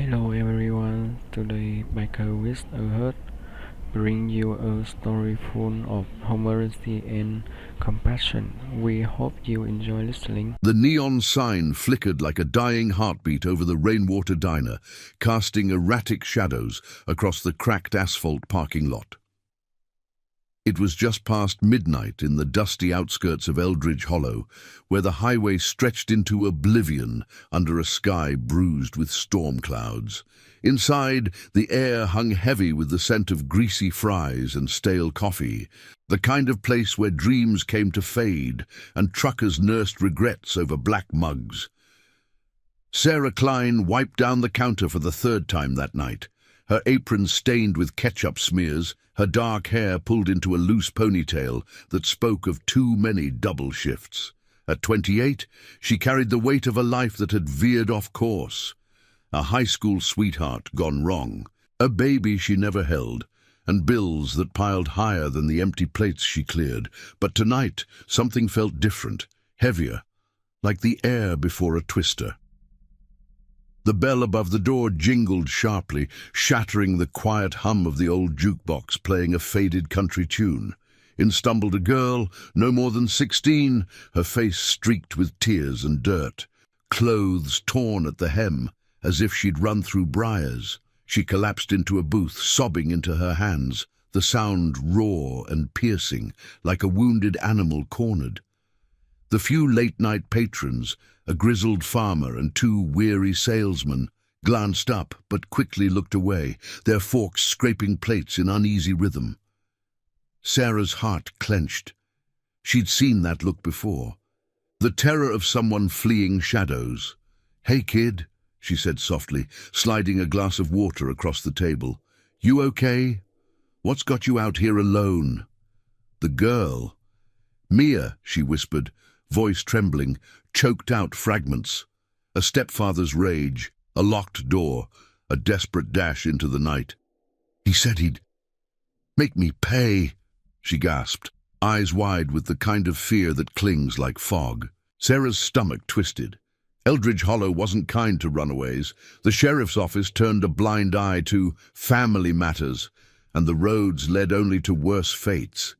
Hello everyone, today Baker with a Heart bring you a story full of humanity and compassion. We hope you enjoy listening. The neon sign flickered like a dying heartbeat over the Rainwater Diner, casting erratic shadows across the cracked asphalt parking lot. It was just past midnight in the dusty outskirts of Eldridge Hollow, where the highway stretched into oblivion under a sky bruised with storm clouds. Inside, the air hung heavy with the scent of greasy fries and stale coffee, the kind of place where dreams came to fade and truckers nursed regrets over black mugs. Sarah Klein wiped down the counter for the third time that night, her apron stained with ketchup smears, her dark hair pulled into a loose ponytail that spoke of too many double shifts. At 28, she carried the weight of a life that had veered off course. A high school sweetheart gone wrong, a baby she never held, and bills that piled higher than the empty plates she cleared. But tonight, something felt different, heavier, like the air before a twister. The bell above the door jingled sharply, shattering the quiet hum of the old jukebox playing a faded country tune. In stumbled a girl, no more than 16, her face streaked with tears and dirt, clothes torn at the hem, as if she'd run through briars. She collapsed into a booth, sobbing into her hands, the sound raw and piercing, like a wounded animal cornered. The few late-night patrons, a grizzled farmer and 2 weary salesmen, glanced up but quickly looked away, their forks scraping plates in uneasy rhythm. Sarah's heart clenched. She'd seen that look before. The terror of someone fleeing shadows. "Hey, kid," she said softly, sliding a glass of water across the table. "You okay? What's got you out here alone?" The girl. "Mia," she whispered, voice trembling, choked out fragments. A stepfather's rage, a locked door, a desperate dash into the night. "He said he'd make me pay," she gasped, eyes wide with the kind of fear that clings like fog. Sarah's stomach twisted. Eldridge Hollow wasn't kind to runaways. The sheriff's office turned a blind eye to family matters, and the roads led only to worse fates.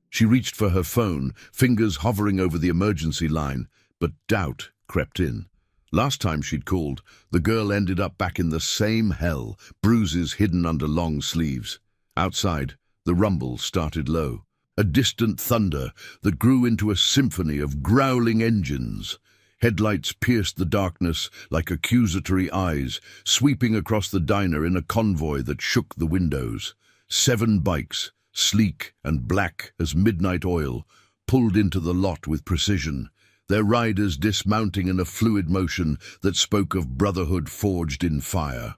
She reached for her phone, fingers hovering over the emergency line, but doubt crept in. Last time she'd called, the girl ended up back in the same hell, bruises hidden under long sleeves. Outside, the rumble started low, a distant thunder that grew into a symphony of growling engines. Headlights pierced the darkness like accusatory eyes, sweeping across the diner in a convoy that shook the windows. 7 bikes, sleek and black as midnight oil, pulled into the lot with precision, their riders dismounting in a fluid motion that spoke of brotherhood forged in fire.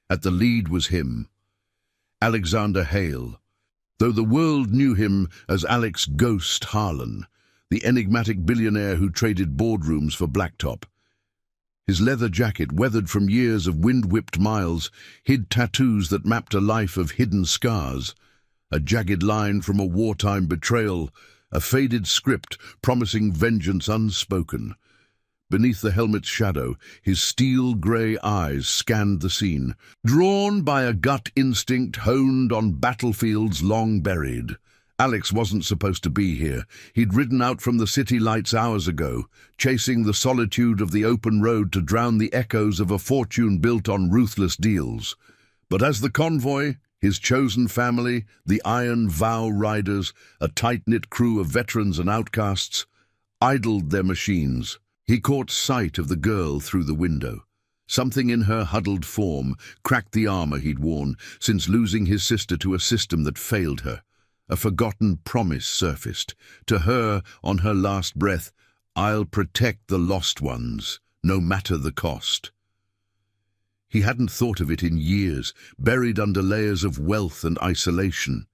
At the lead was him, Alexander Hale, though the world knew him as Alex Ghost Harlan, the enigmatic billionaire who traded boardrooms for blacktop. His leather jacket, weathered from years of wind-whipped miles, hid tattoos that mapped a life of hidden scars. A jagged line from a wartime betrayal, a faded script promising vengeance unspoken. Beneath the helmet's shadow, his steel-grey eyes scanned the scene, drawn by a gut instinct honed on battlefields long buried. Alex wasn't supposed to be here. He'd ridden out from the city lights hours ago, chasing the solitude of the open road to drown the echoes of a fortune built on ruthless deals. But as the convoy, his chosen family, the Iron Vow Riders, a tight-knit crew of veterans and outcasts, idled their machines, he caught sight of the girl through the window. Something in her huddled form cracked the armor he'd worn since losing his sister to a system that failed her. A forgotten promise surfaced. To her, on her last breath, "I'll protect the lost ones, no matter the cost." He hadn't thought of it in years, buried under layers of wealth and isolation.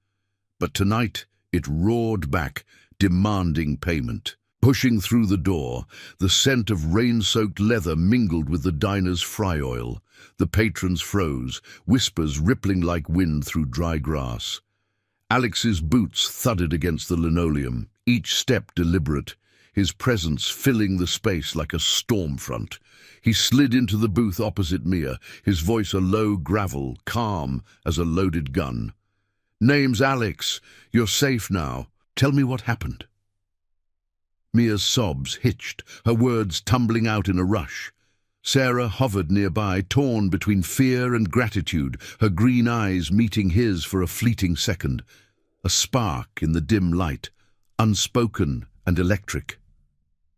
But tonight it roared back, demanding payment. Pushing through the door, the scent of rain-soaked leather mingled with the diner's fry oil. The patrons froze, whispers rippling like wind through dry grass. Alex's boots thudded against the linoleum, each step deliberate, his presence filling the space like a storm front. He slid into the booth opposite Mia, his voice a low gravel, calm as a loaded gun. "Name's Alex. You're safe now. Tell me what happened." Mia's sobs hitched, her words tumbling out in a rush. Sarah hovered nearby, torn between fear and gratitude, her green eyes meeting his for a fleeting second. A spark in the dim light, unspoken and electric.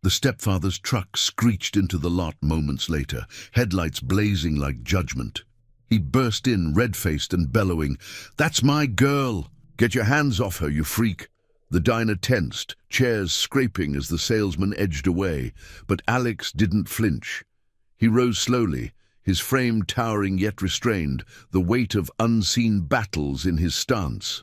The stepfather's truck screeched into the lot moments later, headlights blazing like judgment. He burst in, red-faced and bellowing, "That's my girl! Get your hands off her, you freak!" The diner tensed, chairs scraping as the salesman edged away, but Alex didn't flinch. He rose slowly, his frame towering yet restrained, the weight of unseen battles in his stance.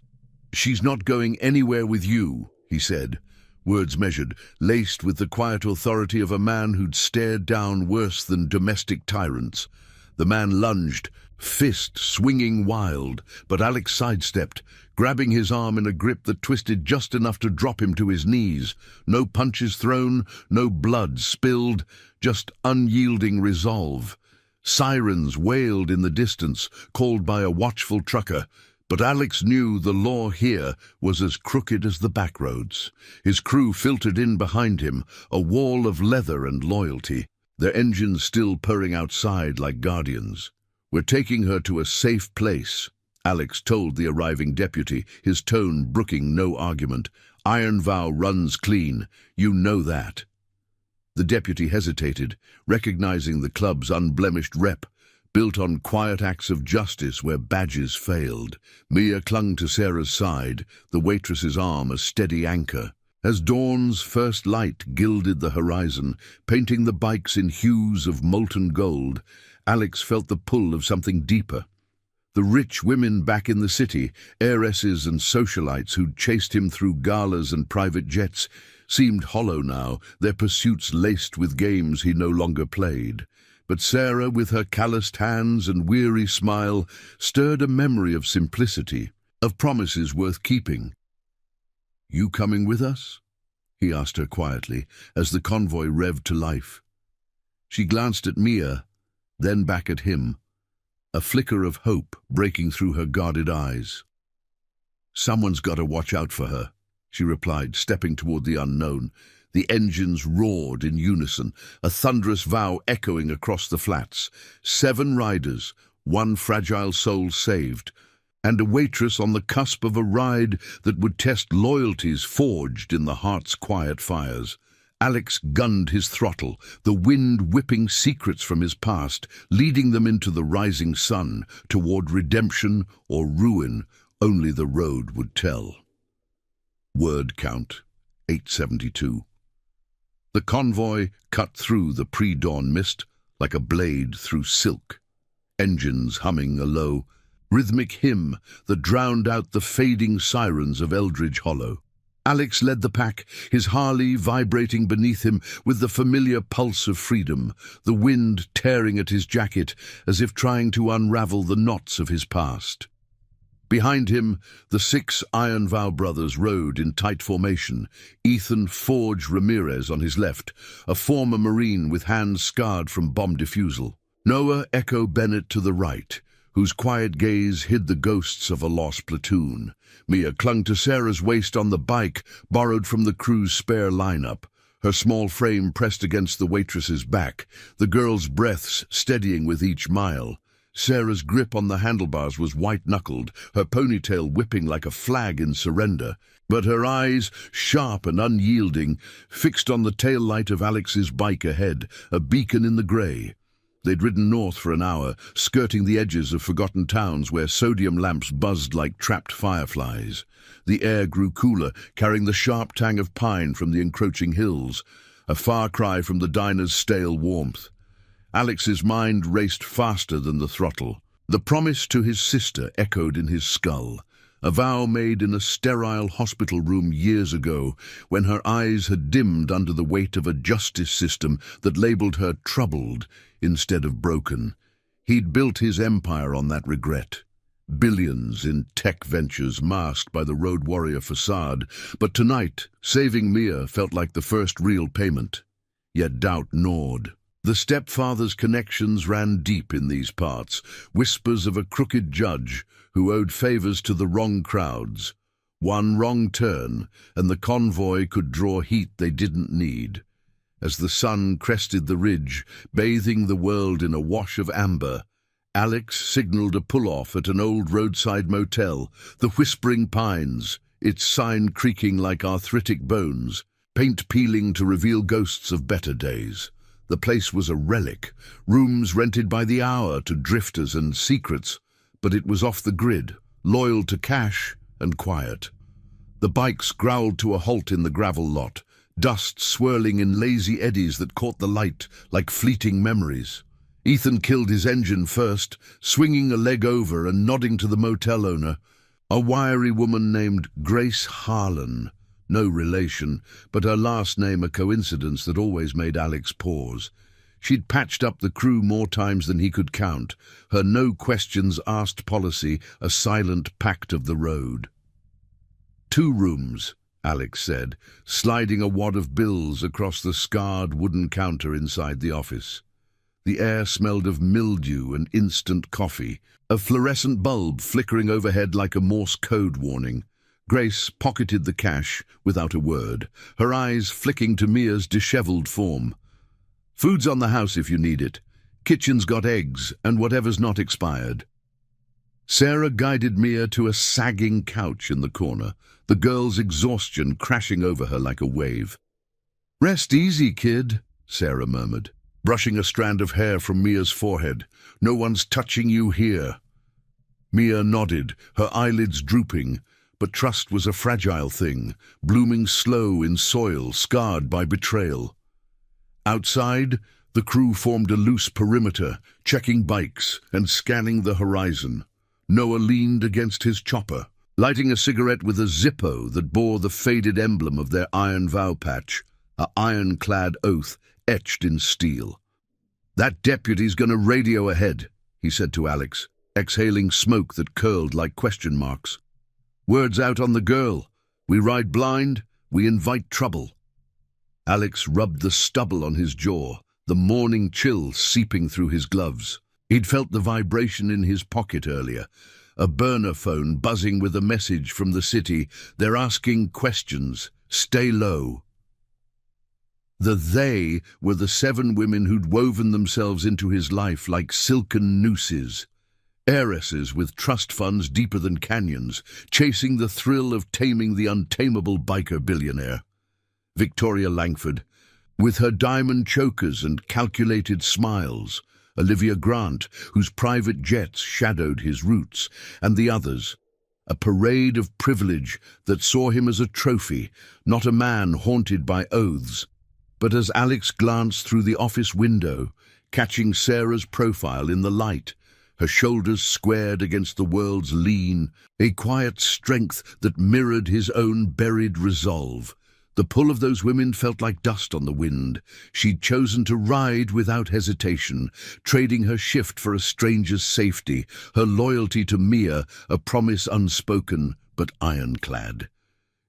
"She's not going anywhere with you," he said, words measured, laced with the quiet authority of a man who'd stared down worse than domestic tyrants. The man lunged, fist swinging wild, but Alex sidestepped, grabbing his arm in a grip that twisted just enough to drop him to his knees. No punches thrown, no blood spilled, just unyielding resolve. Sirens wailed in the distance, called by a watchful trucker, but Alex knew the law here was as crooked as the backroads. His crew filtered in behind him, a wall of leather and loyalty, their engines still purring outside like guardians. "We're taking her to a safe place," Alex told the arriving deputy, his tone brooking no argument. "Iron Vow runs clean. You know that." The deputy hesitated, recognizing the club's unblemished rep, built on quiet acts of justice where badges failed. Mia clung to Sarah's side, the waitress's arm a steady anchor. As dawn's first light gilded the horizon, painting the bikes in hues of molten gold, Alex felt the pull of something deeper. The rich women back in the city, heiresses and socialites who'd chased him through galas and private jets, seemed hollow now, their pursuits laced with games he no longer played. But Sarah, with her calloused hands and weary smile, stirred a memory of simplicity, of promises worth keeping. "You coming with us?" he asked her quietly, as the convoy revved to life. She glanced at Mia, then back at him, a flicker of hope breaking through her guarded eyes. "Someone's got to watch out for her," she replied, stepping toward the unknown. The engines roared in unison, a thunderous vow echoing across the flats. 7 riders, 1 fragile soul saved, and a waitress on the cusp of a ride that would test loyalties forged in the heart's quiet fires. Alex gunned his throttle, the wind whipping secrets from his past, leading them into the rising sun, toward redemption or ruin only the road would tell. Word count, 872. The convoy cut through the pre-dawn mist like a blade through silk, engines humming a low, rhythmic hymn that drowned out the fading sirens of Eldridge Hollow. Alex led the pack, his Harley vibrating beneath him with the familiar pulse of freedom, the wind tearing at his jacket as if trying to unravel the knots of his past. Behind him, the 6 Iron Vow brothers rode in tight formation, Ethan Forge Ramirez on his left, a former Marine with hands scarred from bomb defusal. Noah Echo Bennett to the right, whose quiet gaze hid the ghosts of a lost platoon. Mia clung to Sarah's waist on the bike, borrowed from the crew's spare lineup, her small frame pressed against the waitress's back, the girl's breaths steadying with each mile. Sarah's grip on the handlebars was white-knuckled, her ponytail whipping like a flag in surrender, but her eyes, sharp and unyielding, fixed on the tail light of Alex's bike ahead, a beacon in the grey. They'd ridden north for an hour, skirting the edges of forgotten towns where sodium lamps buzzed like trapped fireflies. The air grew cooler, carrying the sharp tang of pine from the encroaching hills, a far cry from the diner's stale warmth. Alex's mind raced faster than the throttle. The promise to his sister echoed in his skull, a vow made in a sterile hospital room years ago when her eyes had dimmed under the weight of a justice system that labeled her troubled instead of broken. He'd built his empire on that regret. billions in tech ventures masked by the road warrior facade, but tonight, saving Mia felt like the first real payment. Yet doubt gnawed. The stepfather's connections ran deep in these parts, whispers of a crooked judge who owed favors to the wrong crowds. One wrong turn, and the convoy could draw heat they didn't need. As the sun crested the ridge, bathing the world in a wash of amber, Alex signaled a pull-off at an old roadside motel, the Whispering Pines, its sign creaking like arthritic bones, paint peeling to reveal ghosts of better days. The place was a relic, rooms rented by the hour to drifters and secrets, but it was off the grid, loyal to cash and quiet. The bikes growled to a halt in the gravel lot, dust swirling in lazy eddies that caught the light like fleeting memories. Ethan killed his engine first, swinging a leg over and nodding to the motel owner, a wiry woman named Grace Harlan. No relation, but her last name a coincidence that always made Alex pause. She'd patched up the crew more times than he could count, her no-questions-asked policy a silent pact of the road. 2 rooms, Alex said, sliding a wad of bills across the scarred wooden counter inside the office. The air smelled of mildew and instant coffee, a fluorescent bulb flickering overhead like a Morse code warning. Grace pocketed the cash without a word, her eyes flicking to Mia's disheveled form. "Food's on the house if you need it. Kitchen's got eggs and whatever's not expired." Sarah guided Mia to a sagging couch in the corner, the girl's exhaustion crashing over her like a wave. "Rest easy, kid," Sarah murmured, brushing a strand of hair from Mia's forehead. "No one's touching you here." Mia nodded, her eyelids drooping, but trust was a fragile thing, blooming slow in soil scarred by betrayal. Outside, the crew formed a loose perimeter, checking bikes and scanning the horizon. Noah leaned against his chopper, lighting a cigarette with a Zippo that bore the faded emblem of their iron vow patch, a ironclad oath etched in steel. "That deputy's gonna radio ahead," he said to Alex, exhaling smoke that curled like question marks. "Word's out on the girl. We ride blind, we invite trouble." Alex rubbed the stubble on his jaw, the morning chill seeping through his gloves. He'd felt the vibration in his pocket earlier, a burner phone buzzing with a message from the city. "They're asking questions. Stay low." The "they" were the 7 women who'd woven themselves into his life like silken nooses. Heiresses with trust funds deeper than canyons, chasing the thrill of taming the untamable biker billionaire. Victoria Langford, with her diamond chokers and calculated smiles. Olivia Grant, whose private jets shadowed his roots, and the others. A parade of privilege that saw him as a trophy, not a man haunted by oaths. But as Alex glanced through the office window, catching Sarah's profile in the light, her shoulders squared against the world's lean, a quiet strength that mirrored his own buried resolve. The pull of those women felt like dust on the wind. She'd chosen to ride without hesitation, trading her shift for a stranger's safety, her loyalty to Mia a promise unspoken but ironclad.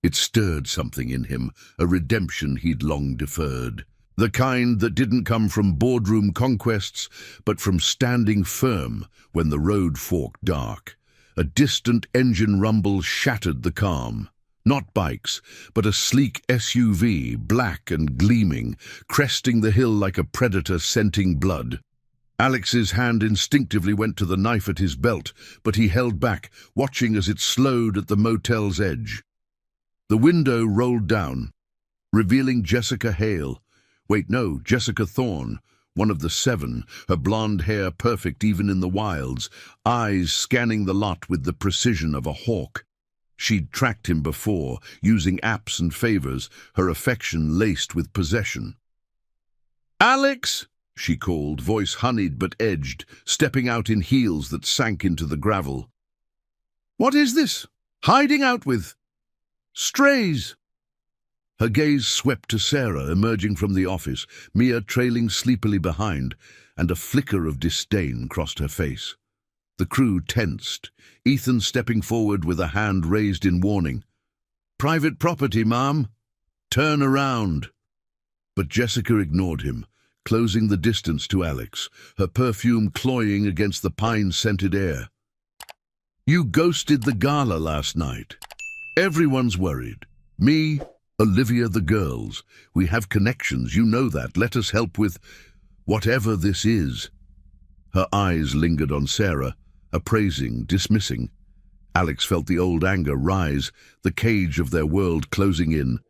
It stirred something in him, a redemption he'd long deferred. The kind that didn't come from boardroom conquests, but from standing firm when the road forked dark. A distant engine rumble shattered the calm. Not bikes, but a sleek SUV, black and gleaming, cresting the hill like a predator scenting blood. Alex's hand instinctively went to the knife at his belt, but he held back, watching as it slowed at the motel's edge. The window rolled down, revealing Jessica Hale. Wait, no, Jessica Thorne, one of the 7, her blonde hair perfect even in the wilds, eyes scanning the lot with the precision of a hawk. She'd tracked him before, using apps and favors, her affection laced with possession. "Alex!" she called, voice honeyed but edged, stepping out in heels that sank into the gravel. "What is this? Hiding out with strays?" Her gaze swept to Sarah emerging from the office, Mia trailing sleepily behind, and a flicker of disdain crossed her face. The crew tensed, Ethan stepping forward with a hand raised in warning. "Private property, ma'am. Turn around." But Jessica ignored him, closing the distance to Alex, her perfume cloying against the pine-scented air. "You ghosted the gala last night. Everyone's worried. Me, Olivia, the girls. We have connections, you know that. Let us help with whatever this is." Her eyes lingered on Sarah, appraising, dismissing. Alex felt the old anger rise, the cage of their world closing in.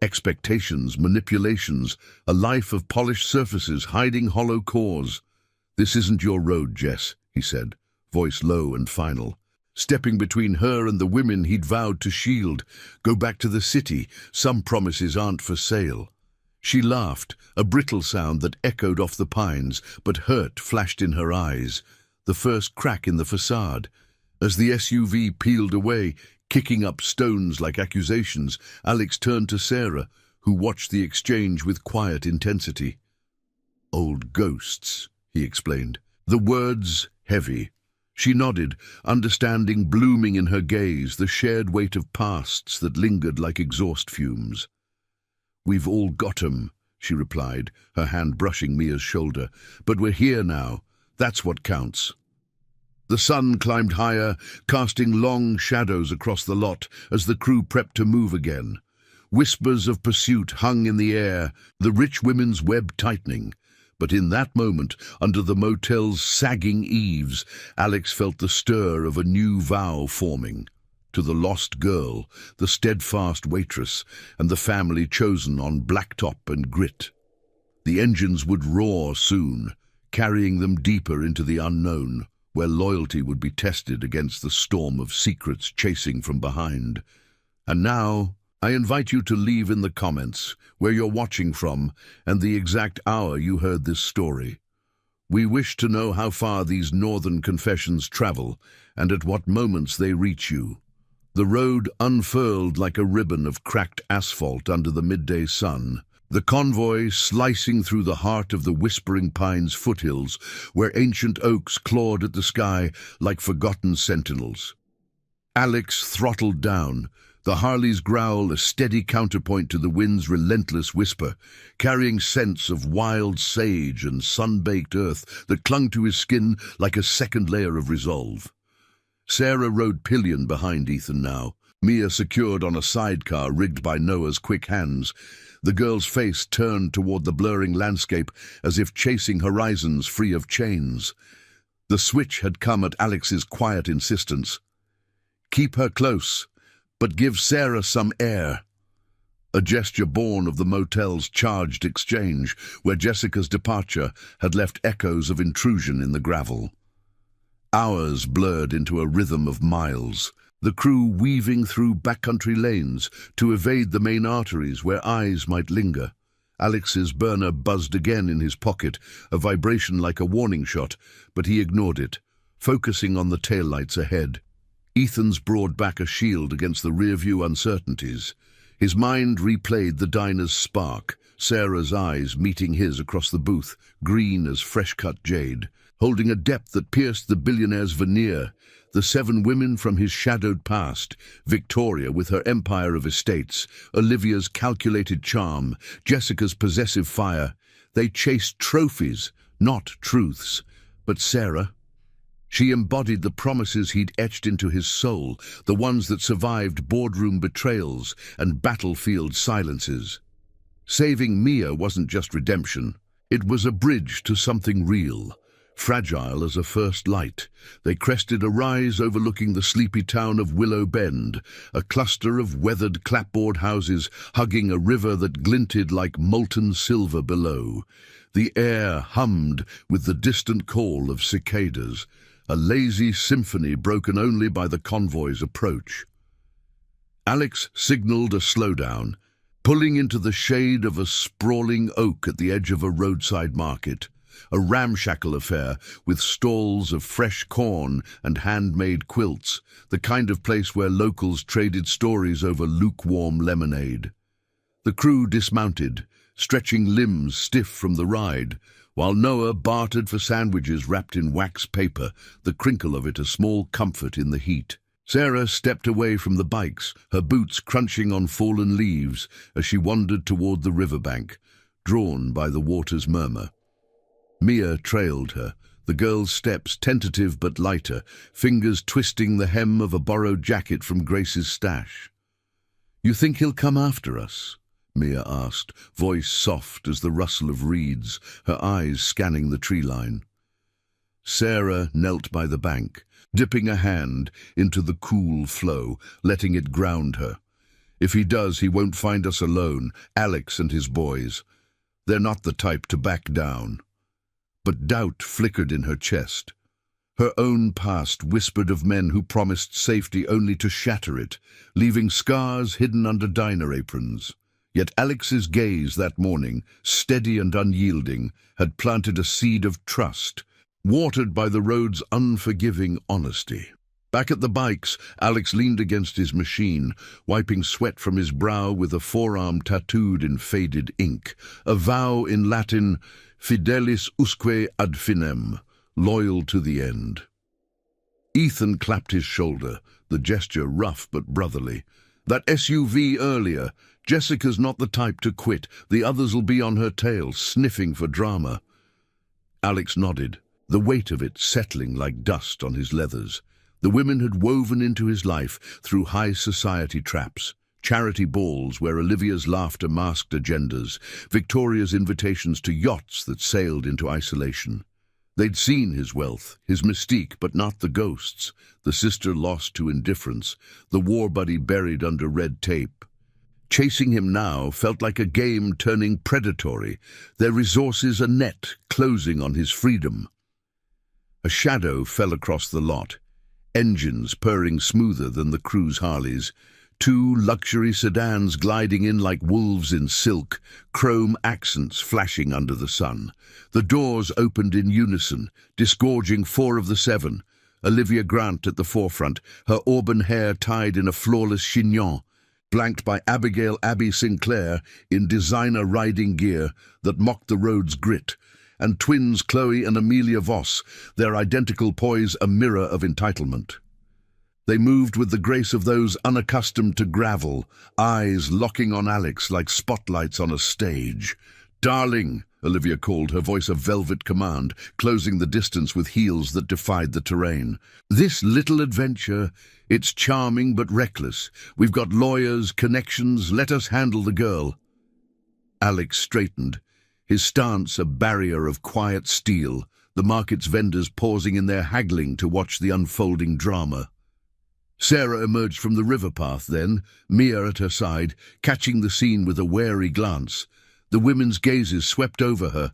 Expectations, manipulations, a life of polished surfaces hiding hollow cores. "This isn't your road, Jess," he said, voice low and final. Stepping between her and the women he'd vowed to shield. "Go back to the city. Some promises aren't for sale." She laughed, a brittle sound that echoed off the pines, but hurt flashed in her eyes. The first crack in the facade. As the SUV peeled away, kicking up stones like accusations, Alex turned to Sarah, who watched the exchange with quiet intensity. "Old ghosts," he explained, the words heavy. She nodded, understanding blooming in her gaze the shared weight of pasts that lingered like exhaust fumes. "We've all got 'em," she replied, her hand brushing Mia's shoulder. "But we're here now. That's what counts." The sun climbed higher, casting long shadows across the lot as the crew prepped to move again. Whispers of pursuit hung in the air, the rich women's web tightening. But in that moment, under the motel's sagging eaves, Alex felt the stir of a new vow forming. To the lost girl, the steadfast waitress, and the family chosen on blacktop and grit. The engines would roar soon, carrying them deeper into the unknown, where loyalty would be tested against the storm of secrets chasing from behind. And now, I invite you to leave in the comments where you're watching from and the exact hour you heard this story. We wish to know how far these northern confessions travel and at what moments they reach you. The road unfurled like a ribbon of cracked asphalt under the midday sun. The convoy slicing through the heart of the Whispering Pines foothills, where ancient oaks clawed at the sky like forgotten sentinels. Alex throttled down, the Harley's growl a steady counterpoint to the wind's relentless whisper, carrying scents of wild sage and sun-baked earth that clung to his skin like a second layer of resolve. Sarah rode pillion behind Ethan now, Mia secured on a sidecar rigged by Noah's quick hands. The girl's face turned toward the blurring landscape as if chasing horizons free of chains. The switch had come at Alex's quiet insistence. "Keep her close, but give Sarah some air." A gesture born of the motel's charged exchange, where Jessica's departure had left echoes of intrusion in the gravel. Hours blurred into a rhythm of miles, the crew weaving through backcountry lanes to evade the main arteries where eyes might linger. Alex's burner buzzed again in his pocket, a vibration like a warning shot, but he ignored it, focusing on the taillights ahead. Ethan's brought back a shield against the rear-view uncertainties. His mind replayed the diner's spark, Sarah's eyes meeting his across the booth, green as fresh-cut jade, holding a depth that pierced the billionaire's veneer. The 7 women from his shadowed past, Victoria with her empire of estates, Olivia's calculated charm, Jessica's possessive fire. They chased trophies, not truths. But Sarah, she embodied the promises he'd etched into his soul, the ones that survived boardroom betrayals and battlefield silences. Saving Mia wasn't just redemption. It was a bridge to something real. Fragile as a first light, they crested a rise overlooking the sleepy town of Willow Bend, a cluster of weathered clapboard houses hugging a river that glinted like molten silver below. The air hummed with the distant call of cicadas, a lazy symphony broken only by the convoy's approach. Alex signaled a slowdown, pulling into the shade of a sprawling oak at the edge of a roadside market. A ramshackle affair with stalls of fresh corn and handmade quilts, the kind of place where locals traded stories over lukewarm lemonade. The crew dismounted, stretching limbs stiff from the ride, while Noah bartered for sandwiches wrapped in wax paper, the crinkle of it a small comfort in the heat. Sarah stepped away from the bikes, her boots crunching on fallen leaves as she wandered toward the riverbank, drawn by the water's murmur. Mia trailed her, the girl's steps tentative but lighter, fingers twisting the hem of a borrowed jacket from Grace's stash. "You think he'll come after us?" Mia asked, voice soft as the rustle of reeds, her eyes scanning the tree line. Sarah knelt by the bank, dipping a hand into the cool flow, letting it ground her. "If he does, he won't find us alone, Alex and his boys. They're not the type to back down." But doubt flickered in her chest. Her own past whispered of men who promised safety only to shatter it, leaving scars hidden under diner aprons. Yet Alex's gaze that morning, steady and unyielding, had planted a seed of trust, watered by the road's unforgiving honesty. Back at the bikes, Alex leaned against his machine, wiping sweat from his brow with a forearm tattooed in faded ink, a vow in Latin, fidelis usque ad finem, loyal to the end. Ethan clapped his shoulder, the gesture rough but brotherly. "That SUV earlier, Jessica's not the type to quit. The others'll be on her tail, sniffing for drama." Alex nodded, the weight of it settling like dust on his leathers. The women had woven into his life through high society traps, charity balls where Olivia's laughter masked agendas, Victoria's invitations to yachts that sailed into isolation. They'd seen his wealth, his mystique, but not the ghosts, the sister lost to indifference, the war buddy buried under red tape. Chasing him now felt like a game turning predatory, their resources a net closing on his freedom. A shadow fell across the lot, engines purring smoother than the crew's Harleys, two luxury sedans gliding in like wolves in silk, chrome accents flashing under the sun. The doors opened in unison, disgorging 4 of the 7, Olivia Grant at the forefront, her auburn hair tied in a flawless chignon, flanked by Abigail Abby Sinclair in designer riding gear that mocked the road's grit, and twins Chloe and Amelia Voss, their identical poise a mirror of entitlement. They moved with the grace of those unaccustomed to gravel, eyes locking on Alex like spotlights on a stage. "Darling," Olivia called, her voice a velvet command, closing the distance with heels that defied the terrain. "This little adventure, it's charming but reckless. We've got lawyers, connections, let us handle the girl." Alex straightened, his stance a barrier of quiet steel, the market's vendors pausing in their haggling to watch the unfolding drama. Sarah emerged from the river path then, Mia at her side, catching the scene with a wary glance. The women's gazes swept over her,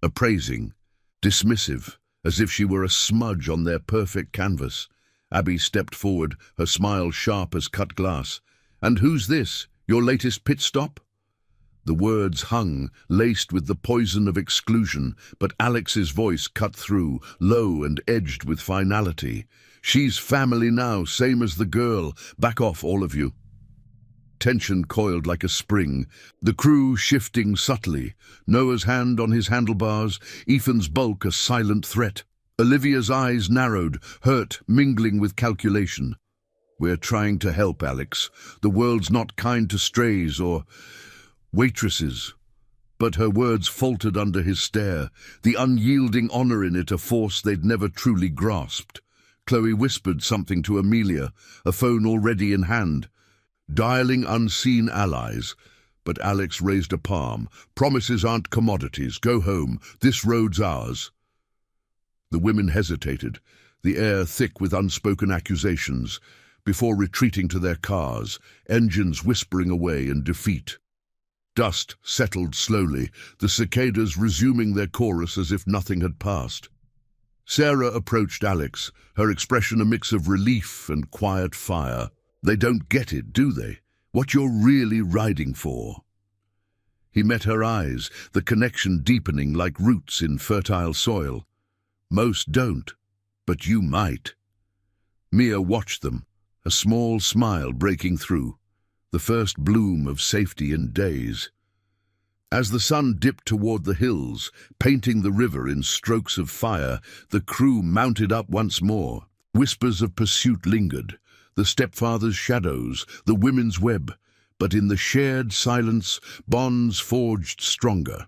appraising, dismissive, as if she were a smudge on their perfect canvas. Abby stepped forward, her smile sharp as cut glass. "And who's this? Your latest pit stop?" The words hung, laced with the poison of exclusion, but Alex's voice cut through, low and edged with finality. "She's family now, same as the girl. Back off, all of you." Tension coiled like a spring, the crew shifting subtly, Noah's hand on his handlebars, Ethan's bulk a silent threat. Olivia's eyes narrowed, hurt mingling with calculation. "We're trying to help, Alex. The world's not kind to strays or waitresses." But her words faltered under his stare, the unyielding honor in it a force they'd never truly grasped. Chloe whispered something to Amelia, a phone already in hand. Dialing unseen allies, but Alex raised a palm. "Promises aren't commodities. Go home. This road's ours." The women hesitated, the air thick with unspoken accusations, before retreating to their cars, engines whispering away in defeat. Dust settled slowly, the cicadas resuming their chorus as if nothing had passed. Sarah approached Alex, her expression a mix of relief and quiet fire. "They don't get it, do they? What you're really riding for?" He met her eyes, the connection deepening like roots in fertile soil. "Most don't, but you might." Mia watched them, a small smile breaking through, the first bloom of safety in days. As the sun dipped toward the hills, painting the river in strokes of fire, the crew mounted up once more. Whispers of pursuit lingered, the stepfather's shadows, the women's web, but in the shared silence, bonds forged stronger.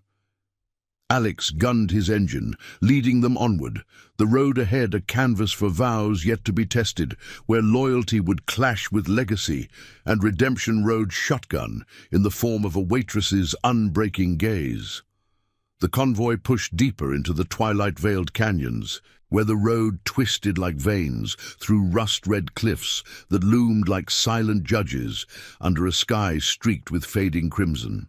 Alex gunned his engine, leading them onward, the road ahead a canvas for vows yet to be tested, where loyalty would clash with legacy, and redemption rode shotgun in the form of a waitress's unbreaking gaze. The convoy pushed deeper into the twilight-veiled canyons, where the road twisted like veins through rust-red cliffs that loomed like silent judges under a sky streaked with fading crimson.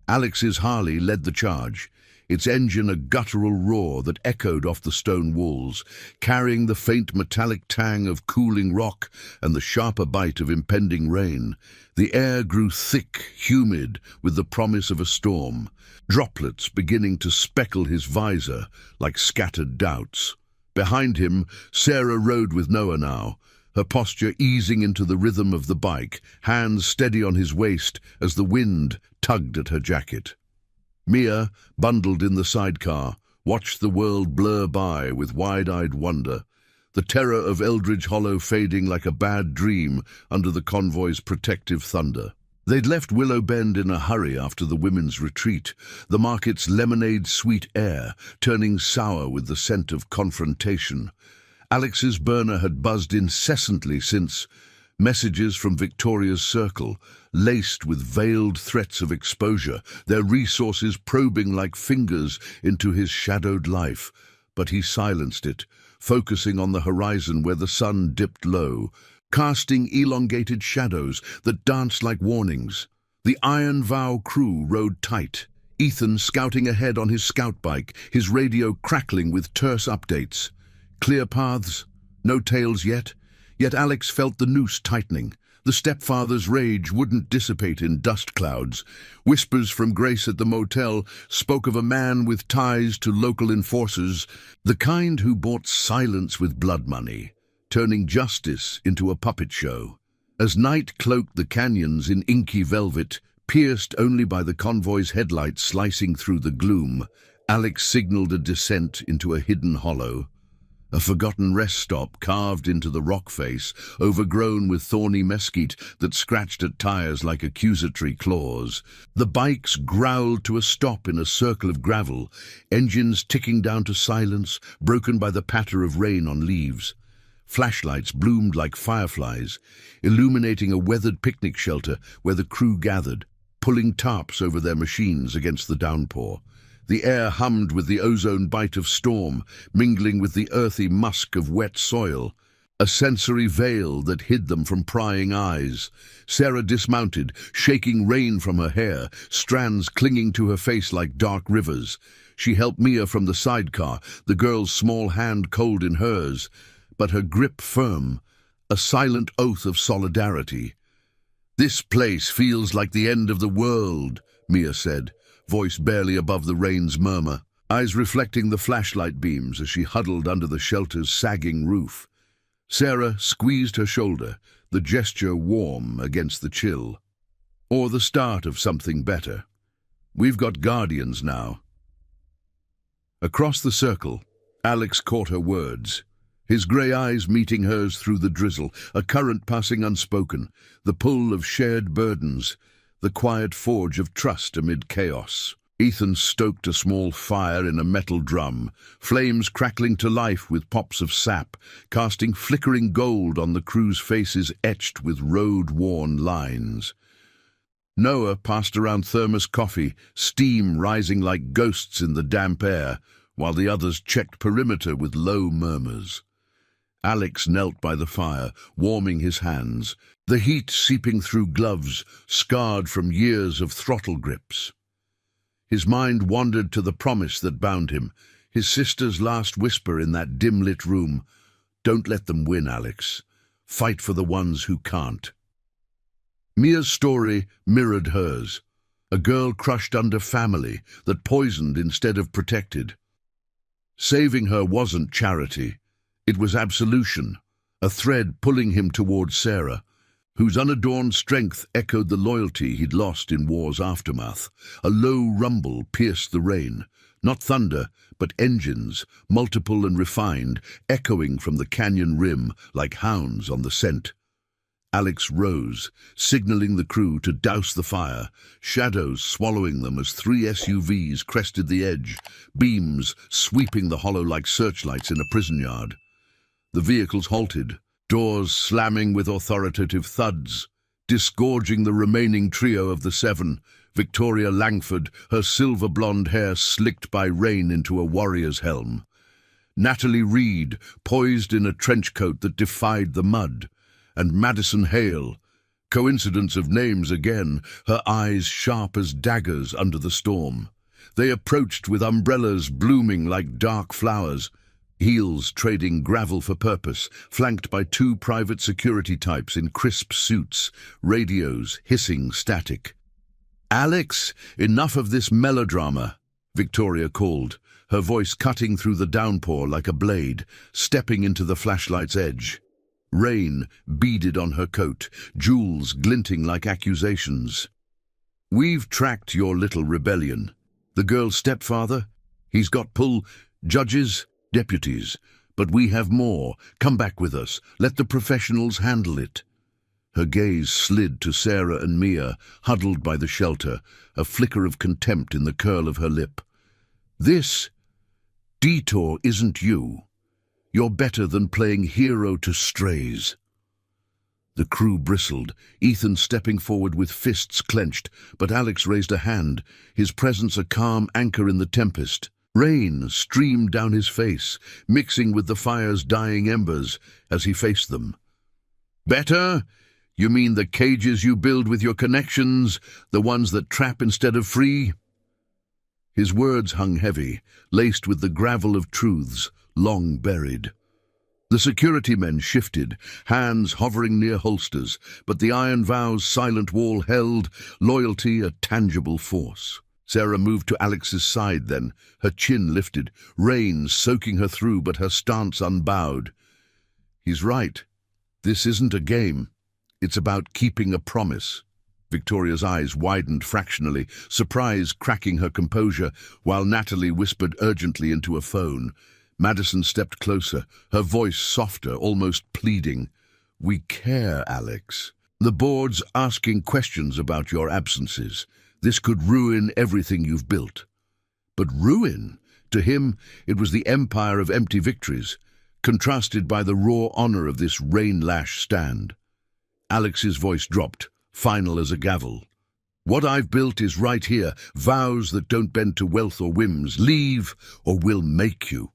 Alex's Harley led the charge, its engine a guttural roar that echoed off the stone walls, carrying the faint metallic tang of cooling rock and the sharper bite of impending rain. The air grew thick, humid, with the promise of a storm, droplets beginning to speckle his visor like scattered doubts. Behind him, Sarah rode with Noah now, her posture easing into the rhythm of the bike, hands steady on his waist as the wind tugged at her jacket. Mia, bundled in the sidecar, watched the world blur by with wide-eyed wonder, the terror of Eldridge Hollow fading like a bad dream under the convoy's protective thunder. They'd left Willow Bend in a hurry after the women's retreat, the market's lemonade-sweet air turning sour with the scent of confrontation. Alex's burner had buzzed incessantly since, messages from Victoria's circle, laced with veiled threats of exposure, their resources probing like fingers into his shadowed life. But he silenced it, focusing on the horizon where the sun dipped low, casting elongated shadows that danced like warnings. The Iron Vow crew rode tight, Ethan scouting ahead on his scout bike, his radio crackling with terse updates. Clear paths, no tails yet Alex felt the noose tightening. The stepfather's rage wouldn't dissipate in dust clouds. Whispers from Grace at the motel spoke of a man with ties to local enforcers, the kind who bought silence with blood money, turning justice into a puppet show. As night cloaked the canyons in inky velvet, pierced only by the convoy's headlights slicing through the gloom, Alex signaled a descent into a hidden hollow. A forgotten rest stop carved into the rock face, overgrown with thorny mesquite that scratched at tires like accusatory claws. The bikes growled to a stop in a circle of gravel, engines ticking down to silence, broken by the patter of rain on leaves. Flashlights bloomed like fireflies, illuminating a weathered picnic shelter where the crew gathered, pulling tarps over their machines against the downpour. The air hummed with the ozone bite of storm, mingling with the earthy musk of wet soil, a sensory veil that hid them from prying eyes. Sarah dismounted, shaking rain from her hair, strands clinging to her face like dark rivers. She helped Mia from the sidecar, the girl's small hand cold in hers, but her grip firm, a silent oath of solidarity. "This place feels like the end of the world," Mia said, voice barely above the rain's murmur, eyes reflecting the flashlight beams as she huddled under the shelter's sagging roof. Sarah squeezed her shoulder, the gesture warm against the chill. "Or the start of something better. We've got guardians now." Across the circle, Alex caught her words, his grey eyes meeting hers through the drizzle, a current passing unspoken, the pull of shared burdens, the quiet forge of trust amid chaos. Ethan stoked a small fire in a metal drum, flames crackling to life with pops of sap, casting flickering gold on the crew's faces etched with road-worn lines. Noah passed around thermos coffee, steam rising like ghosts in the damp air, while the others checked perimeter with low murmurs. Alex knelt by the fire, warming his hands, the heat seeping through gloves, scarred from years of throttle grips. His mind wandered to the promise that bound him, his sister's last whisper in that dim-lit room. "Don't let them win, Alex. Fight for the ones who can't." Mia's story mirrored hers, a girl crushed under family that poisoned instead of protected. Saving her wasn't charity. It was absolution, a thread pulling him towards Sarah. whose unadorned strength echoed the loyalty he'd lost in war's aftermath. A low rumble pierced the rain, not thunder, but engines, multiple and refined, echoing from the canyon rim like hounds on the scent. Alex rose, signaling the crew to douse the fire, shadows swallowing them as 3 SUVs crested the edge, beams sweeping the hollow like searchlights in a prison yard. The vehicles halted, doors slamming with authoritative thuds, disgorging the remaining trio of the 7, Victoria Langford, her silver-blonde hair slicked by rain into a warrior's helm. Natalie Reed, poised in a trench coat that defied the mud, and Madison Hale, coincidence of names again, her eyes sharp as daggers under the storm. They approached with umbrellas blooming like dark flowers, heels trading gravel for purpose, flanked by 2 private security types in crisp suits, radios hissing static. "Alex, enough of this melodrama," Victoria called, her voice cutting through the downpour like a blade, stepping into the flashlight's edge. Rain beaded on her coat, jewels glinting like accusations. "We've tracked your little rebellion. The girl's stepfather, he's got pull, judges, deputies. But we have more. Come back with us. Let the professionals handle it." Her gaze slid to Sarah and Mia, huddled by the shelter, a flicker of contempt in the curl of her lip. "This detour isn't you. You're better than playing hero to strays." The crew bristled, Ethan stepping forward with fists clenched, but Alex raised a hand, his presence a calm anchor in the tempest. Rain streamed down his face, mixing with the fire's dying embers as he faced them. "Better? You mean the cages you build with your connections, the ones that trap instead of free?" His words hung heavy, laced with the gravel of truths long buried. The security men shifted, hands hovering near holsters, but the iron vow's silent wall held, loyalty a tangible force. Sarah moved to Alex's side then, her chin lifted, rain soaking her through but her stance unbowed. "He's right. This isn't a game. It's about keeping a promise." Victoria's eyes widened fractionally, surprise cracking her composure, while Natalie whispered urgently into a phone. Madison stepped closer, her voice softer, almost pleading. "We care, Alex. The board's asking questions about your absences. This could ruin everything you've built." But ruin? To him, it was the empire of empty victories, contrasted by the raw honor of this rain-lashed stand. Alex's voice dropped, final as a gavel. "What I've built is right here, vows that don't bend to wealth or whims. Leave, or we'll make you."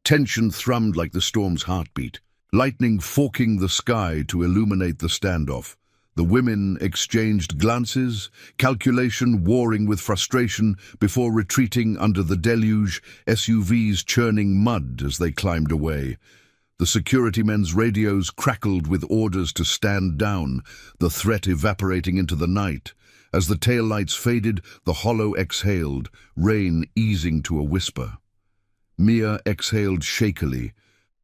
Tension thrummed like the storm's heartbeat, lightning forking the sky to illuminate the standoff. The women exchanged glances, calculation warring with frustration before retreating under the deluge, SUVs churning mud as they climbed away. The security men's radios crackled with orders to stand down, the threat evaporating into the night. As the taillights faded, the hollow exhaled, rain easing to a whisper. Mia exhaled shakily,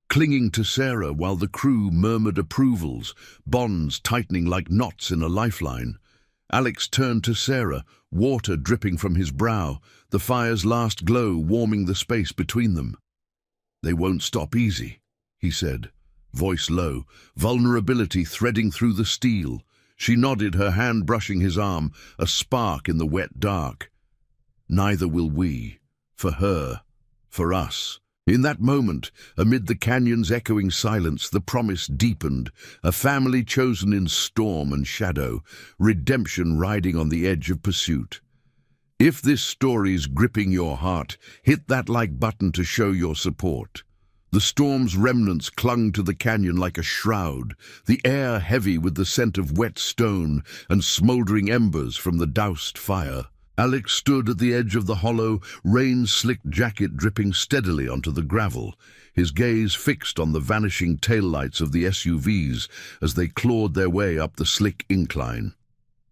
clinging to Sarah while the crew murmured approvals, bonds tightening like knots in a lifeline. Alex turned to Sarah, water dripping from his brow, the fire's last glow warming the space between them. "They won't stop easy," he said, voice low, vulnerability threading through the steel. She nodded, her hand brushing his arm, a spark in the wet dark. "Neither will we. For her. For us." In that moment, amid the canyon's echoing silence, the promise deepened, a family chosen in storm and shadow, redemption riding on the edge of pursuit. If this story's gripping your heart, hit that like button to show your support. The storm's remnants clung to the canyon like a shroud, the air heavy with the scent of wet stone and smoldering embers from the doused fire. Alex stood at the edge of the hollow, rain-slicked jacket dripping steadily onto the gravel, his gaze fixed on the vanishing taillights of the SUVs as they clawed their way up the slick incline.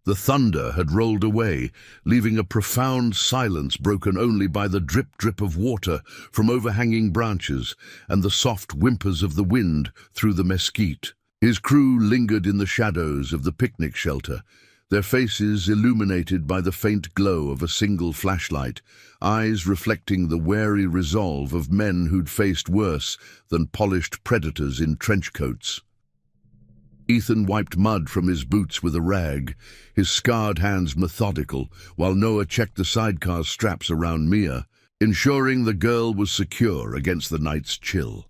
The thunder had rolled away, leaving a profound silence broken only by the drip-drip of water from overhanging branches and the soft whimpers of the wind through the mesquite. His crew lingered in the shadows of the picnic shelter, their faces illuminated by the faint glow of a single flashlight, eyes reflecting the wary resolve of men who'd faced worse than polished predators in trench coats. Ethan wiped mud from his boots with a rag, his scarred hands methodical, while Noah checked the sidecar straps around Mia, ensuring the girl was secure against the night's chill.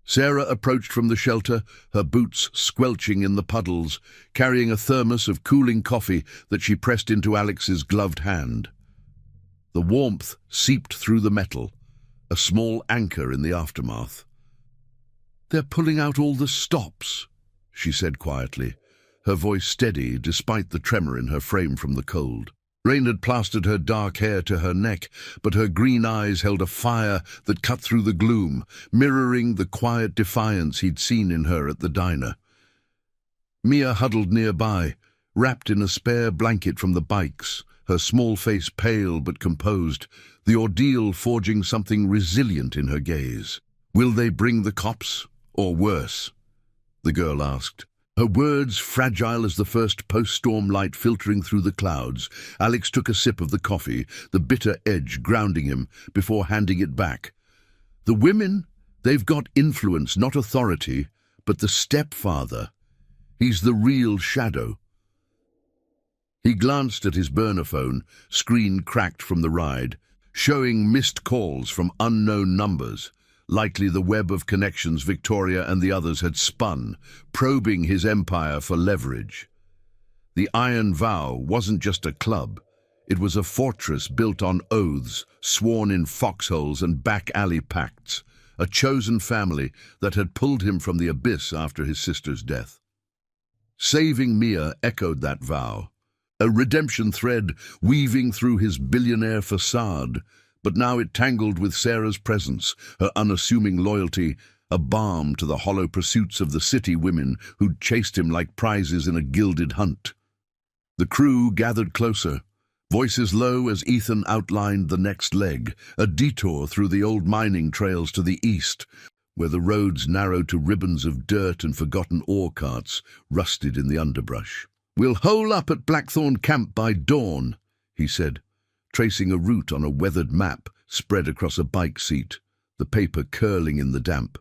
Sarah approached from the shelter, her boots squelching in the puddles, carrying a thermos of cooling coffee that she pressed into Alex's gloved hand. The warmth seeped through the metal, a small anchor in the aftermath. "They're pulling out all the stops," she said quietly, her voice steady despite the tremor in her frame from the cold. Rain had plastered her dark hair to her neck, but her green eyes held a fire that cut through the gloom, mirroring the quiet defiance he'd seen in her at the diner. Mia huddled nearby, wrapped in a spare blanket from the bikes, her small face pale but composed, the ordeal forging something resilient in her gaze. "Will they bring the cops, or worse?" the girl asked. Her words fragile as the first post-storm light filtering through the clouds. Alex took a sip of the coffee, the bitter edge grounding him, before handing it back. "The women, they've got influence, not authority, but the stepfather, he's the real shadow." He glanced at his burner phone, screen cracked from the ride, showing missed calls from unknown numbers. Likely the web of connections Victoria and the others had spun, probing his empire for leverage. The Iron Vow wasn't just a club. It was a fortress built on oaths, sworn in foxholes and back-alley pacts, a chosen family that had pulled him from the abyss after his sister's death. Saving Mia echoed that vow, a redemption thread weaving through his billionaire facade, but now it tangled with Sarah's presence, her unassuming loyalty, a balm to the hollow pursuits of the city women who'd chased him like prizes in a gilded hunt. The crew gathered closer, voices low as Ethan outlined the next leg, a detour through the old mining trails to the east, where the roads narrowed to ribbons of dirt and forgotten ore carts rusted in the underbrush. "We'll hole up at Blackthorn Camp by dawn," he said, tracing a route on a weathered map spread across a bike seat, the paper curling in the damp.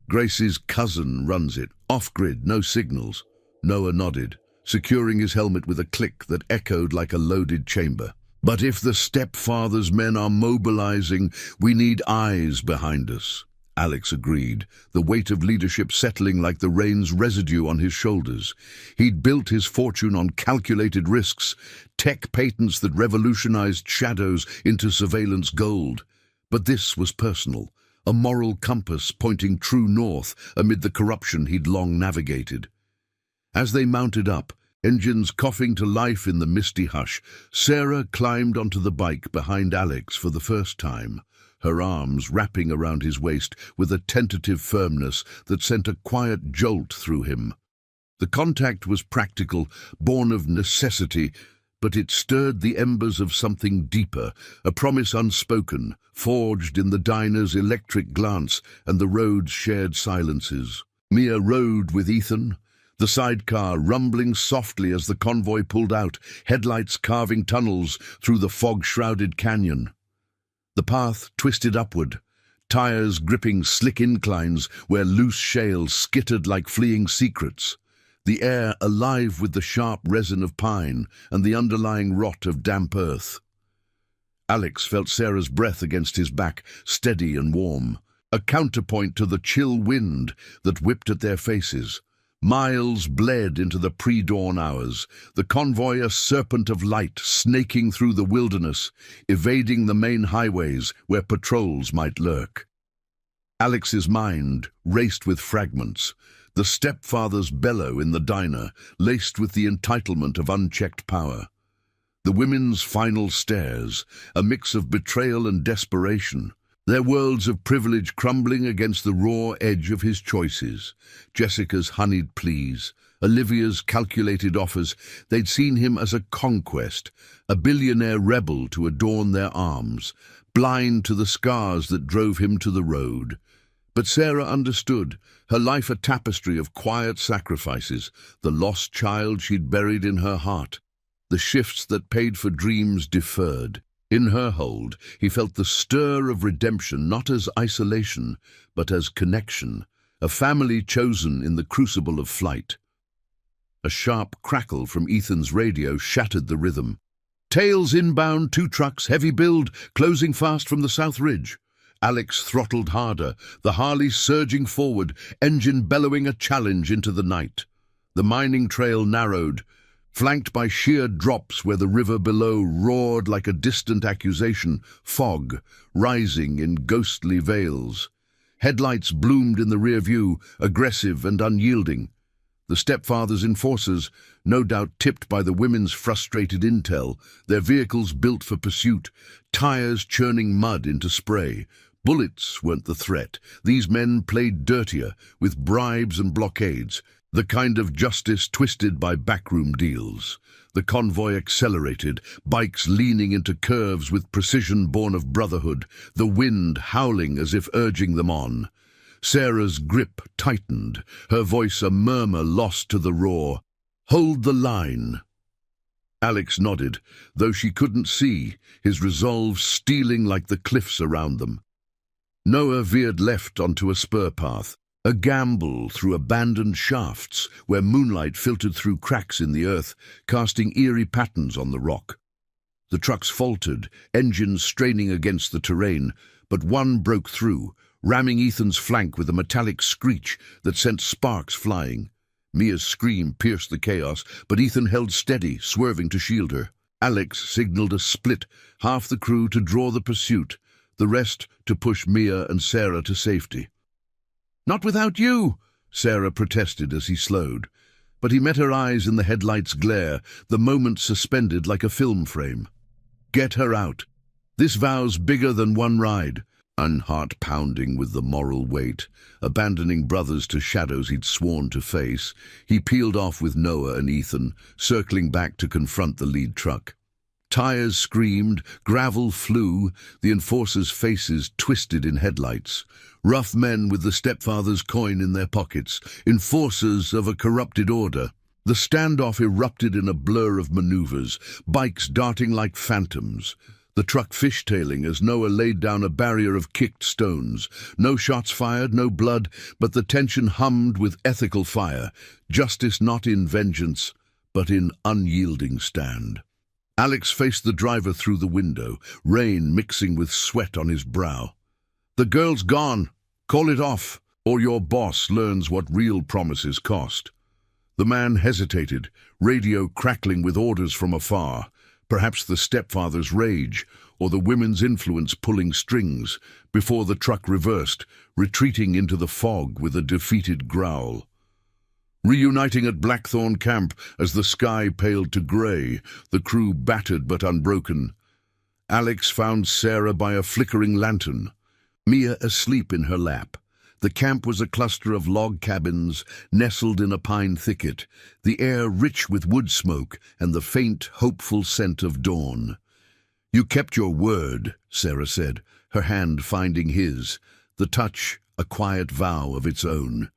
"Grace's cousin runs it, off-grid, no signals." Noah nodded, securing his helmet with a click that echoed like a loaded chamber. "But if the stepfather's men are mobilizing, we need eyes behind us," Alex agreed, the weight of leadership settling like the rain's residue on his shoulders. He'd built his fortune on calculated risks, tech patents that revolutionized shadows into surveillance gold. But this was personal, a moral compass pointing true north amid the corruption he'd long navigated. As they mounted up, engines coughing to life in the misty hush, Sarah climbed onto the bike behind Alex for the first time, her arms wrapping around his waist with a tentative firmness that sent a quiet jolt through him. The contact was practical, born of necessity, but it stirred the embers of something deeper, a promise unspoken, forged in the diner's electric glance and the road's shared silences. Mia rode with Ethan, the sidecar rumbling softly as the convoy pulled out, headlights carving tunnels through the fog-shrouded canyon. The path twisted upward, tires gripping slick inclines where loose shale skittered like fleeing secrets, the air alive with the sharp resin of pine and the underlying rot of damp earth. Alex felt Sarah's breath against his back, steady and warm, a counterpoint to the chill wind that whipped at their faces. Miles bled into the pre-dawn hours, the convoy a serpent of light snaking through the wilderness, evading the main highways where patrols might lurk. Alex's mind raced with fragments, the stepfather's bellow in the diner, laced with the entitlement of unchecked power. The women's final stares, a mix of betrayal and desperation, their worlds of privilege crumbling against the raw edge of his choices. Jessica's honeyed pleas, Olivia's calculated offers. They'd seen him as a conquest, a billionaire rebel to adorn their arms, blind to the scars that drove him to the road. But Sarah understood, her life a tapestry of quiet sacrifices, the lost child she'd buried in her heart, the shifts that paid for dreams deferred. In her hold, he felt the stir of redemption not as isolation, but as connection, a family chosen in the crucible of flight. A sharp crackle from Ethan's radio shattered the rhythm. Tails inbound, 2 trucks, heavy build, closing fast from the south ridge. Alex throttled harder, the Harley surging forward, engine bellowing a challenge into the night. The mining trail narrowed, flanked by sheer drops where the river below roared like a distant accusation, fog rising in ghostly veils. Headlights bloomed in the rear view, aggressive and unyielding. The stepfather's enforcers, no doubt tipped by the women's frustrated intel, their vehicles built for pursuit, tires churning mud into spray. Bullets weren't the threat. These men played dirtier, with bribes and blockades, the kind of justice twisted by backroom deals. The convoy accelerated, bikes leaning into curves with precision born of brotherhood, the wind howling as if urging them on. Sarah's grip tightened, her voice a murmur lost to the roar. "Hold the line." Alex nodded, though she couldn't see, his resolve stealing like the cliffs around them. Noah veered left onto a spur path, a gamble through abandoned shafts where moonlight filtered through cracks in the earth, casting eerie patterns on the rock. The trucks faltered, engines straining against the terrain, but one broke through, ramming Ethan's flank with a metallic screech that sent sparks flying. Mia's scream pierced the chaos, but Ethan held steady, swerving to shield her. Alex signaled a split, half the crew to draw the pursuit, the rest to push Mia and Sarah to safety. "Not without you," Sarah protested as he slowed. But he met her eyes in the headlights' glare, the moment suspended like a film frame. "Get her out. This vow's bigger than one ride." Unheart pounding with the moral weight, abandoning brothers to shadows he'd sworn to face, he peeled off with Noah and Ethan, circling back to confront the lead truck. Tires screamed, gravel flew, the enforcers' faces twisted in headlights. Rough men with the stepfather's coin in their pockets, enforcers of a corrupted order. The standoff erupted in a blur of maneuvers, bikes darting like phantoms. The truck fishtailing as Noah laid down a barrier of kicked stones. No shots fired, no blood, but the tension hummed with ethical fire. Justice not in vengeance, but in unyielding stand. Alex faced the driver through the window, rain mixing with sweat on his brow. "The girl's gone. Call it off, or your boss learns what real promises cost." The man hesitated, radio crackling with orders from afar. Perhaps the stepfather's rage, or the women's influence pulling strings, before the truck reversed, retreating into the fog with a defeated growl. Reuniting at Blackthorn Camp as the sky paled to grey, the crew battered but unbroken. Alex found Sarah by a flickering lantern, Mia asleep in her lap. The camp was a cluster of log cabins nestled in a pine thicket, the air rich with wood smoke and the faint, hopeful scent of dawn. "You kept your word," Sarah said, her hand finding his, the touch a quiet vow of its own.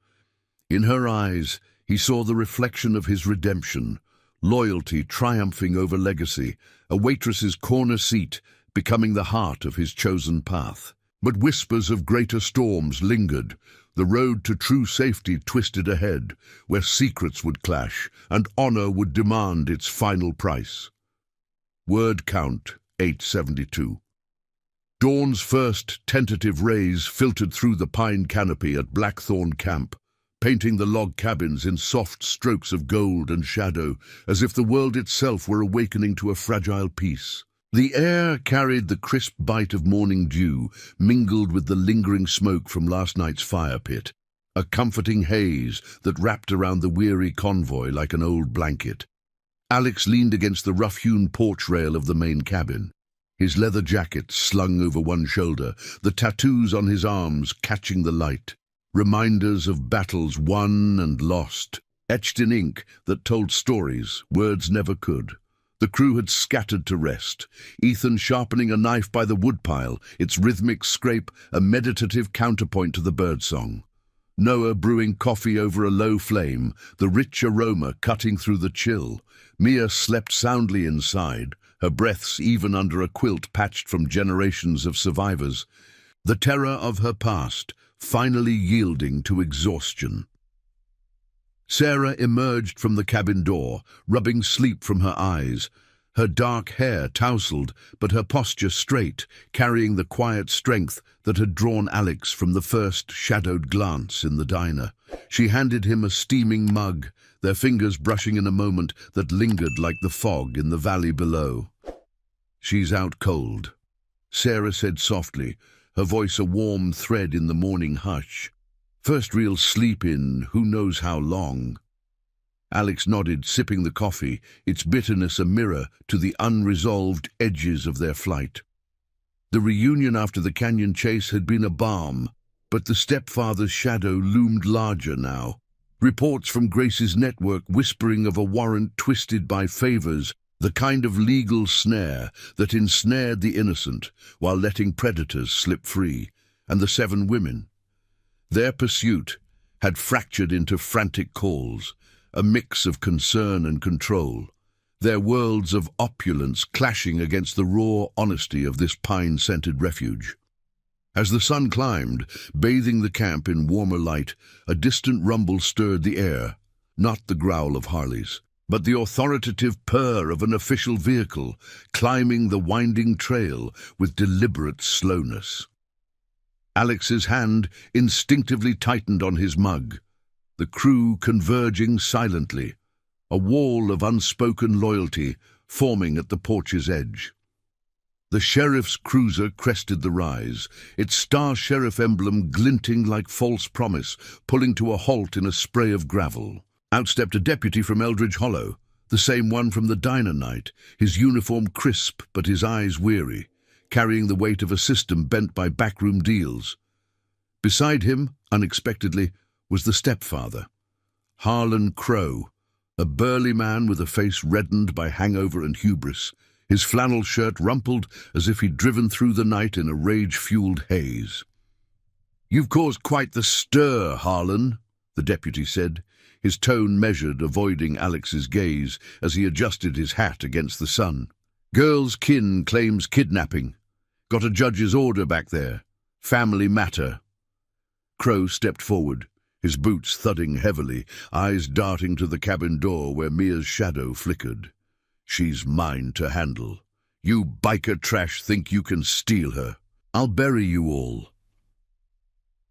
In her eyes, he saw the reflection of his redemption, loyalty triumphing over legacy, a waitress's corner seat becoming the heart of his chosen path. But whispers of greater storms lingered. The road to true safety twisted ahead, where secrets would clash and honor would demand its final price. Word count 872. Dawn's first tentative rays filtered through the pine canopy at Blackthorn Camp, painting the log cabins in soft strokes of gold and shadow, as if the world itself were awakening to a fragile peace. The air carried the crisp bite of morning dew, mingled with the lingering smoke from last night's fire pit, a comforting haze that wrapped around the weary convoy like an old blanket. Alex leaned against the rough-hewn porch rail of the main cabin, his leather jacket slung over one shoulder, the tattoos on his arms catching the light, reminders of battles won and lost, etched in ink that told stories words never could. The crew had scattered to rest, Ethan sharpening a knife by the woodpile, its rhythmic scrape a meditative counterpoint to the birdsong. Noah brewing coffee over a low flame, the rich aroma cutting through the chill. Mia slept soundly inside, her breaths even under a quilt patched from generations of survivors. The terror of her past finally yielding to exhaustion. Sarah emerged from the cabin door, rubbing sleep from her eyes, her dark hair tousled, but her posture straight, carrying the quiet strength that had drawn Alex from the first shadowed glance in the diner. She handed him a steaming mug, their fingers brushing in a moment that lingered like the fog in the valley below. "She's out cold," Sarah said softly, her voice a warm thread in the morning hush. "First real sleep in who knows how long." Alex nodded, sipping the coffee, its bitterness a mirror to the unresolved edges of their flight. The reunion after the canyon chase had been a balm, but the stepfather's shadow loomed larger now. Reports from Grace's network whispering of a warrant twisted by favors, the kind of legal snare that ensnared the innocent while letting predators slip free, and the 7 women. Their pursuit had fractured into frantic calls, a mix of concern and control, their worlds of opulence clashing against the raw honesty of this pine-scented refuge. As the sun climbed, bathing the camp in warmer light, a distant rumble stirred the air, not the growl of Harleys, but the authoritative purr of an official vehicle climbing the winding trail with deliberate slowness. Alex's hand instinctively tightened on his mug, the crew converging silently, a wall of unspoken loyalty forming at the porch's edge. The sheriff's cruiser crested the rise, its star sheriff emblem glinting like false promise, pulling to a halt in a spray of gravel. Out stepped a deputy from Eldridge Hollow, the same one from the diner night, his uniform crisp but his eyes weary, carrying the weight of a system bent by backroom deals. Beside him, unexpectedly, was the stepfather, Harlan Crow, a burly man with a face reddened by hangover and hubris, his flannel shirt rumpled as if he'd driven through the night in a rage-fueled haze. "You've caused quite the stir, Harlan," the deputy said, his tone measured, avoiding Alex's gaze as he adjusted his hat against the sun. "Girl's kin claims kidnapping. Got a judge's order back there. Family matter." Crow stepped forward, his boots thudding heavily, eyes darting to the cabin door where Mia's shadow flickered. "She's mine to handle. You biker trash think you can steal her. I'll bury you all."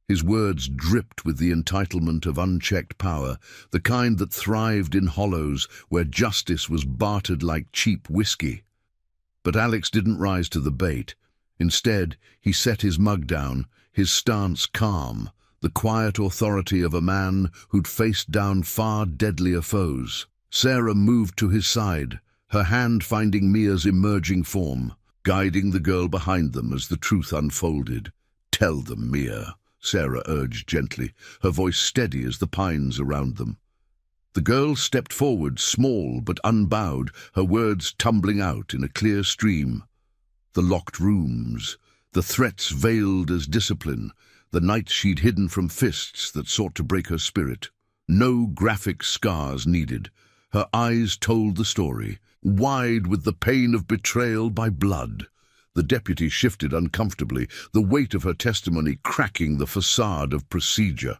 His words dripped with the entitlement of unchecked power, the kind that thrived in hollows where justice was bartered like cheap whiskey. But Alex didn't rise to the bait. Instead, he set his mug down, his stance calm, the quiet authority of a man who'd faced down far deadlier foes. Sarah moved to his side, her hand finding Mia's emerging form, guiding the girl behind them as the truth unfolded. "Tell them, Mia," Sarah urged gently, her voice steady as the pines around them. The girl stepped forward, small but unbowed, her words tumbling out in a clear stream. The locked rooms, the threats veiled as discipline, the nights she'd hidden from fists that sought to break her spirit. No graphic scars needed. Her eyes told the story, wide with the pain of betrayal by blood. The deputy shifted uncomfortably, the weight of her testimony cracking the facade of procedure.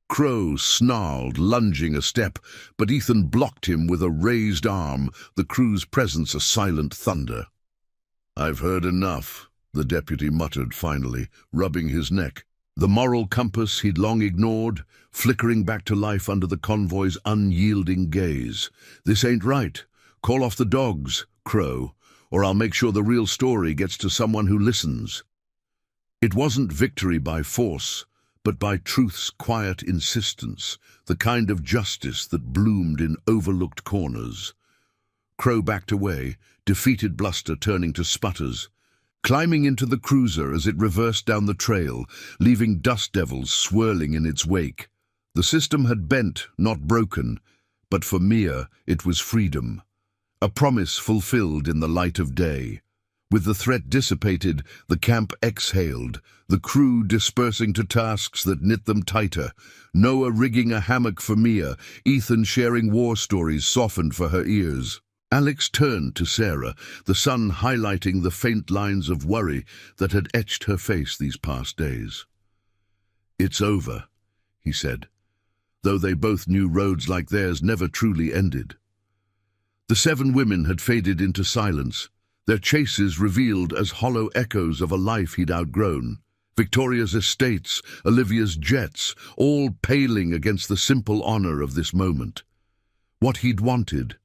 Crow snarled, lunging a step, but Ethan blocked him with a raised arm, the crew's presence a silent thunder. "I've heard enough," the deputy muttered finally, rubbing his neck. The moral compass he'd long ignored, flickering back to life under the convoy's unyielding gaze. "This ain't right. Call off the dogs, Crow, or I'll make sure the real story gets to someone who listens." It wasn't victory by force, but by truth's quiet insistence, the kind of justice that bloomed in overlooked corners. Crow backed away, defeated bluster turning to sputters, climbing into the cruiser as it reversed down the trail, leaving dust devils swirling in its wake. The system had bent, not broken, but for Mia it was freedom. a promise fulfilled in the light of day. With the threat dissipated, the camp exhaled, the crew dispersing to tasks that knit them tighter. Noah rigging a hammock for Mia, Ethan sharing war stories softened for her ears. Alex turned to Sarah, the sun highlighting the faint lines of worry that had etched her face these past days. "It's over," he said, though they both knew roads like theirs never truly ended. The 7 women had faded into silence, their chases revealed as hollow echoes of a life he'd outgrown. Victoria's estates, Olivia's jets, all paling against the simple honor of this moment. What he'd wanted,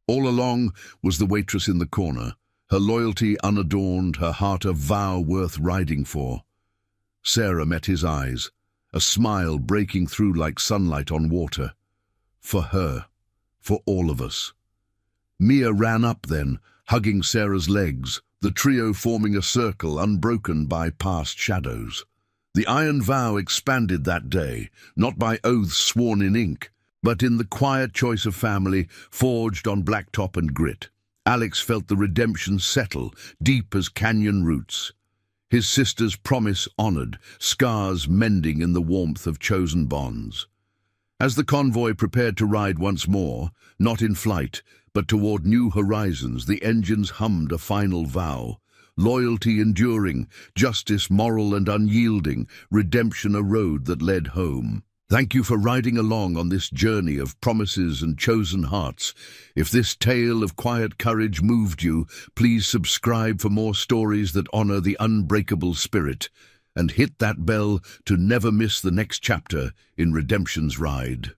all along, was the waitress in the corner, her loyalty unadorned, her heart a vow worth riding for. Sarah met his eyes, a smile breaking through like sunlight on water. For her, for all of us. Mia ran up then, hugging Sarah's legs, the trio forming a circle unbroken by past shadows. The iron vow expanded that day, not by oaths sworn in ink, but in the quiet choice of family forged on blacktop and grit. Alex felt the redemption settle, deep as canyon roots. His sister's promise honored, scars mending in the warmth of chosen bonds. As the convoy prepared to ride once more, not in flight, but toward new horizons, the engines hummed a final vow. Loyalty enduring, justice moral and unyielding, redemption a road that led home. Thank you for riding along on this journey of promises and chosen hearts. If this tale of quiet courage moved you, please subscribe for more stories that honor the unbreakable spirit, and hit that bell to never miss the next chapter in Redemption's ride.